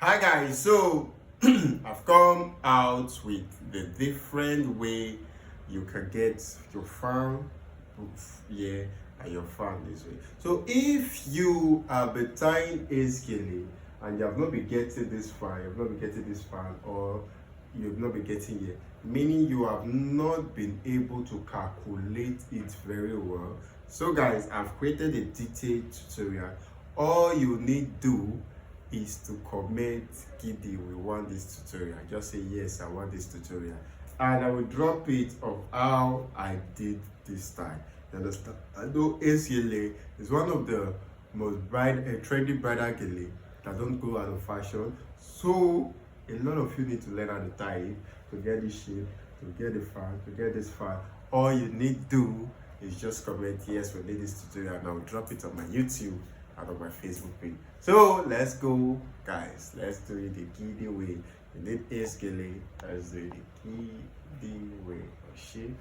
Hi guys, so I've come out with the different way you can get your fan here and your fan this way. So if you have been tying a gele and you have not been getting this fan, you have not been getting this fan, or you have not been getting it, meaning you have not been able to calculate it very well. So guys, I've created a detailed tutorial. All you need do is to comment Giddy, we want this tutorial. Just say yes, I want this tutorial, and I will drop it of how I did this time. You understand? I know gele is one of the most trendy bridal gele that don't go out of fashion. So a lot of you need to learn how to tie it, to get this shape, to get the fan, to get this fan. All you need to do is just comment yes, we need this tutorial, and I'll drop it on my YouTube and on my Facebook page. So let's go, guys. Let's do it the Giddy way. You need gele. Let's do it the Giddy way. Oh shit.